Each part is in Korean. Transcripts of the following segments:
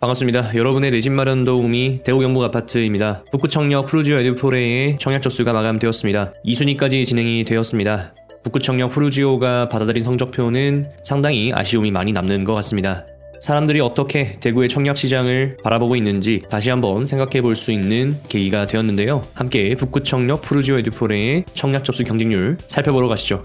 반갑습니다. 여러분의 내 집 마련 도우미 대구경북아파트입니다. 북구청역 푸르지오 에듀포레의 청약 접수가 마감되었습니다. 2순위까지 진행이 되었습니다. 북구청역 푸르지오가 받아들인 성적표는 상당히 아쉬움이 많이 남는 것 같습니다. 사람들이 어떻게 대구의 청약 시장을 바라보고 있는지 다시 한번 생각해 볼 수 있는 계기가 되었는데요. 함께 북구청역 푸르지오 에듀포레의 청약 접수 경쟁률 살펴보러 가시죠.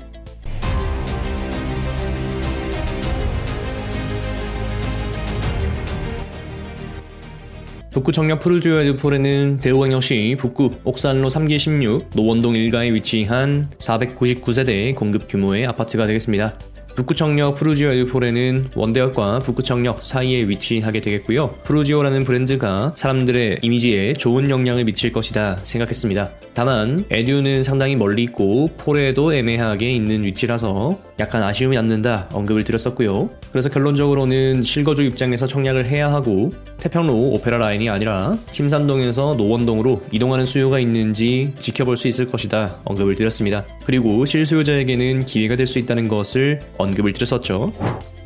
북구청역 푸르지오 에듀포레는 대구광역시 북구 옥산로 3기 16 노원동 1가에 위치한 499세대 공급 규모의 아파트가 되겠습니다. 북구청역 푸르지오 에듀포레는 원대역과 북구청역 사이에 위치하게 되겠고요. 푸르지오라는 브랜드가 사람들의 이미지에 좋은 영향을 미칠 것이다 생각했습니다. 다만 에듀는 상당히 멀리 있고 포레도 애매하게 있는 위치라서 약간 아쉬움이 남는다 언급을 드렸었고요. 그래서 결론적으로는 실거주 입장에서 청약을 해야 하고 태평로 오페라 라인이 아니라 침산동에서 노원동으로 이동하는 수요가 있는지 지켜볼 수 있을 것이다 언급을 드렸습니다. 그리고 실수요자에게는 기회가 될 수 있다는 것을 언급을 드렸었죠.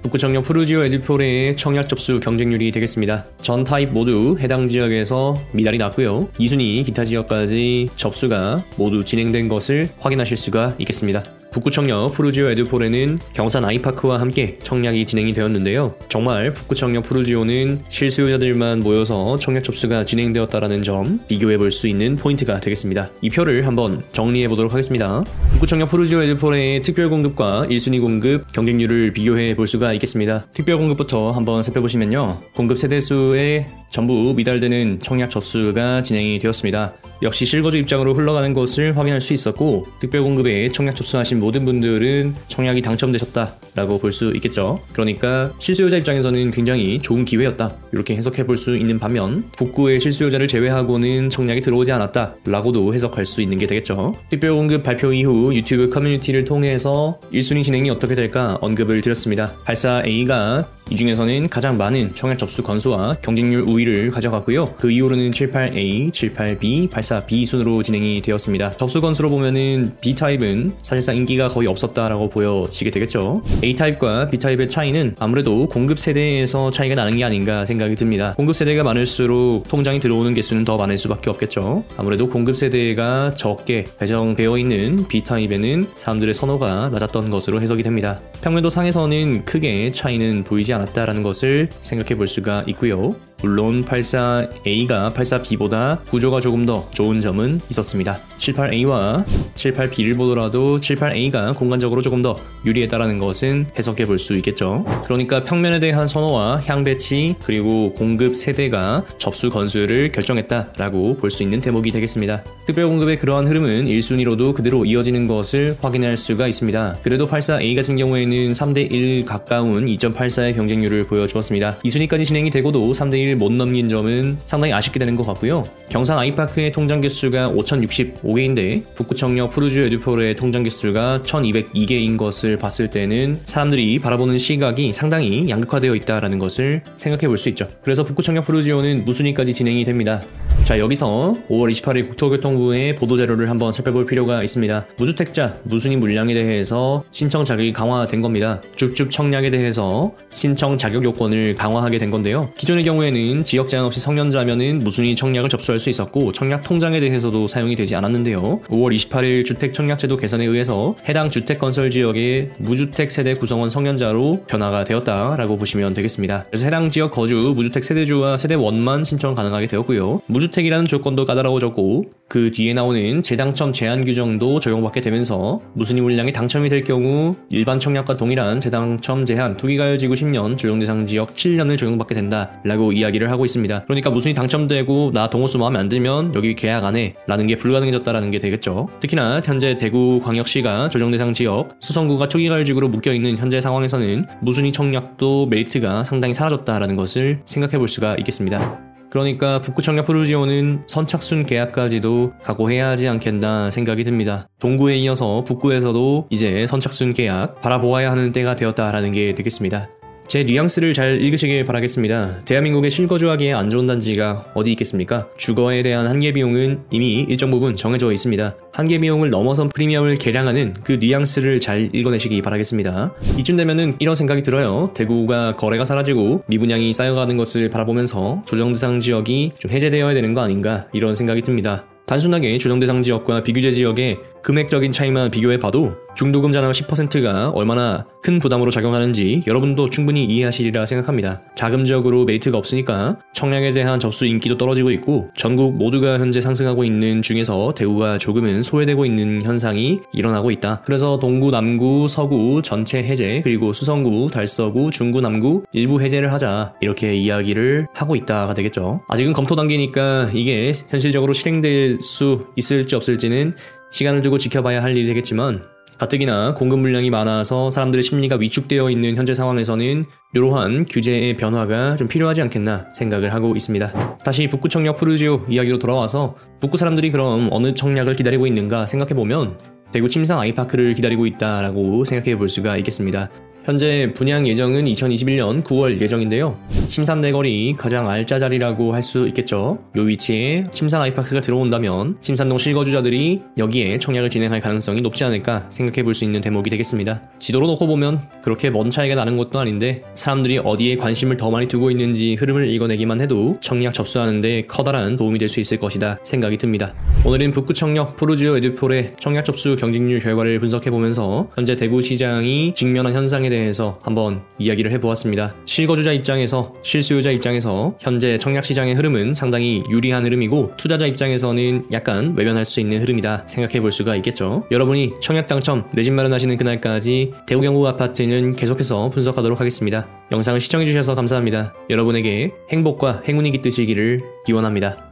북구청역 푸르지오 에듀포레의 청약 접수 경쟁률이 되겠습니다. 전 타입 모두 해당 지역에서 미달이 났고요. 2순위 기타 지역까지 접수가 모두 진행된 것을 확인하실 수가 있겠습니다. 북구청역 푸르지오 에듀포레는 경산 아이파크와 함께 청약이 진행이 되었는데요. 정말 북구청역 푸르지오는 실수요자들만 모여서 청약 접수가 진행되었다는 점 비교해 볼 수 있는 포인트가 되겠습니다. 이 표를 한번 정리해 보도록 하겠습니다. 북구청역 푸르지오 에듀포레의 특별공급과 1순위 공급 경쟁률을 비교해 볼 수가 있겠습니다. 특별공급부터 한번 살펴보시면요. 공급 세대수에 전부 미달되는 청약 접수가 진행이 되었습니다. 역시 실거주 입장으로 흘러가는 것을 확인할 수 있었고 특별공급에 청약 접수하신 모든 분들은 청약이 당첨되셨다라고 볼 수 있겠죠. 그러니까 실수요자 입장에서는 굉장히 좋은 기회였다 이렇게 해석해 볼 수 있는 반면 북구의 실수요자를 제외하고는 청약이 들어오지 않았다 라고도 해석할 수 있는 게 되겠죠. 특별공급 발표 이후 유튜브 커뮤니티를 통해서 1순위 진행이 어떻게 될까 언급을 드렸습니다. 84A가 이 중에서는 가장 많은 청약 접수 건수와 경쟁률 우위를 가져갔고요. 그 이후로는 78A, 78B, 84B 순으로 진행이 되었습니다. 접수 건수로 보면은 B타입은 사실상 인기가 거의 없었다라고 보여지게 되겠죠. A타입과 B타입의 차이는 아무래도 공급 세대에서 차이가 나는 게 아닌가 생각이 듭니다. 공급 세대가 많을수록 통장이 들어오는 개수는 더 많을 수밖에 없겠죠. 아무래도 공급 세대가 적게 배정되어 있는 B타입에는 사람들의 선호가 낮았던 것으로 해석이 됩니다. 평면도 상에서는 크게 차이는 보이지 않았다라는 것을 생각해 볼 수가 있고요. 물론 84A가 84B보다 구조가 조금 더 좋은 점은 있었습니다. 78A와 78B를 보더라도 78A가 공간적으로 조금 더 유리했다라는 것은 해석해 볼 수 있겠죠. 그러니까 평면에 대한 선호와 향 배치 그리고 공급 세대가 접수 건수를 결정했다라고 볼 수 있는 대목이 되겠습니다. 특별공급의 그러한 흐름은 1순위로도 그대로 이어지는 것을 확인할 수가 있습니다. 그래도 84A 같은 경우에는 3대1 가까운 2.84의 경쟁률을 보여주었습니다. 2순위까지 진행이 되고도 3대1 못 넘긴 점은 상당히 아쉽게 되는 것 같고요. 경산 아이파크의 통장 개수가 5065개인데 북구청역 푸르지오 에듀포레의 통장 개수가 1202개인 것을 봤을 때는 사람들이 바라보는 시각이 상당히 양극화되어 있다는 것을 생각해 볼 수 있죠. 그래서 북구청역 푸르지오는 무순위까지 진행이 됩니다. 자, 여기서 5월 28일 국토교통부의 보도자료를 한번 살펴볼 필요가 있습니다. 무주택자 무순위 물량에 대해서 신청 자격이 강화된 겁니다. 쭉쭉 청약에 대해서 신청 자격 요건을 강화하게 된 건데요. 기존의 경우에는 지역 제한 없이 성년자면은 무순위 청약을 접수할 수 있었고 청약 통장에 대해서도 사용이 되지 않았는데요. 5월 28일 주택청약제도 개선에 의해서 해당 주택건설 지역의 무주택 세대 구성원 성년자로 변화가 되었다라고 보시면 되겠습니다. 그래서 해당 지역 거주 무주택 세대주와 세대원만 신청 가능하게 되었고요. 무주택이라는 조건도 까다로워졌고 그 뒤에 나오는 재당첨 제한 규정도 적용받게 되면서 무순위 물량이 당첨이 될 경우 일반 청약과 동일한 재당첨 제한 투기가열지구 10년 조정대상 지역 7년을 적용받게 된다라고 이야기를 하고 있습니다. 그러니까 무순위 당첨되고 나 동호수 마음에 안 들면 여기 계약 안 해 라는 게 불가능해졌다라는 게 되겠죠. 특히나 현재 대구광역시가 조정대상 지역 수성구가 초기가열지구로 묶여있는 현재 상황에서는 무순위 청약도 메리트가 상당히 사라졌다라는 것을 생각해 볼 수가 있겠습니다. 그러니까 북구청약 푸르지오는 선착순 계약까지도 각오해야 하지 않겠나 생각이 듭니다. 동구에 이어서 북구에서도 이제 선착순 계약 바라보아야 하는 때가 되었다라는 게 되겠습니다. 제 뉘앙스를 잘 읽으시길 바라겠습니다. 대한민국의 실거주하기에 안 좋은 단지가 어디 있겠습니까? 주거에 대한 한계 비용은 이미 일정 부분 정해져 있습니다. 한계 비용을 넘어선 프리미엄을 계량하는 그 뉘앙스를 잘 읽어내시기 바라겠습니다. 이쯤 되면은 이런 생각이 들어요. 대구가 거래가 사라지고 미분양이 쌓여가는 것을 바라보면서 조정대상 지역이 좀 해제되어야 되는 거 아닌가 이런 생각이 듭니다. 단순하게 조정대상 지역과 비규제 지역의 금액적인 차이만 비교해봐도 중도금 잔액 10%가 얼마나 큰 부담으로 작용하는지 여러분도 충분히 이해하시리라 생각합니다. 자금 지역으로 메리트가 없으니까 청약에 대한 접수 인기도 떨어지고 있고 전국 모두가 현재 상승하고 있는 중에서 대구가 조금은 소외되고 있는 현상이 일어나고 있다. 그래서 동구, 남구, 서구 전체 해제, 그리고 수성구, 달서구, 중구, 남구 일부 해제를 하자 이렇게 이야기를 하고 있다가 되겠죠. 아직은 검토 단계니까 이게 현실적으로 실행될 수 있을지 없을지는 시간을 두고 지켜봐야 할 일이 되겠지만 가뜩이나 공급 물량이 많아서 사람들의 심리가 위축되어 있는 현재 상황에서는 이러한 규제의 변화가 좀 필요하지 않겠나 생각을 하고 있습니다. 다시 북구 청약 푸르지오 이야기로 돌아와서 북구 사람들이 그럼 어느 청약을 기다리고 있는가 생각해보면 대구 침상 아이파크를 기다리고 있다라고 생각해 볼 수가 있겠습니다. 현재 분양 예정은 2021년 9월 예정인데요. 침산대거리 가장 알짜 자리라고 할 수 있겠죠. 요 위치에 침산 아이파크가 들어온다면 침산동 실거주자들이 여기에 청약을 진행할 가능성이 높지 않을까 생각해 볼 수 있는 대목이 되겠습니다. 지도로 놓고 보면 그렇게 먼 차이가 나는 것도 아닌데 사람들이 어디에 관심을 더 많이 두고 있는지 흐름을 읽어내기만 해도 청약 접수하는 데 커다란 도움이 될 수 있을 것이다 생각이 듭니다. 오늘은 북구 청약 푸르지오 에듀폴의 청약 접수 경쟁률 결과를 분석해보면서 현재 대구시장이 직면한 현상에 대해서 한번 이야기를 해보았습니다. 실거주자 입장에서, 실수요자 입장에서 현재 청약시장의 흐름은 상당히 유리한 흐름이고 투자자 입장에서는 약간 외면할 수 있는 흐름이다 생각해볼 수가 있겠죠. 여러분이 청약 당첨, 내 집 마련하시는 그날까지 대구 경북 아파트는 계속해서 분석하도록 하겠습니다. 영상을 시청해주셔서 감사합니다. 여러분에게 행복과 행운이 깃드시기를 기원합니다.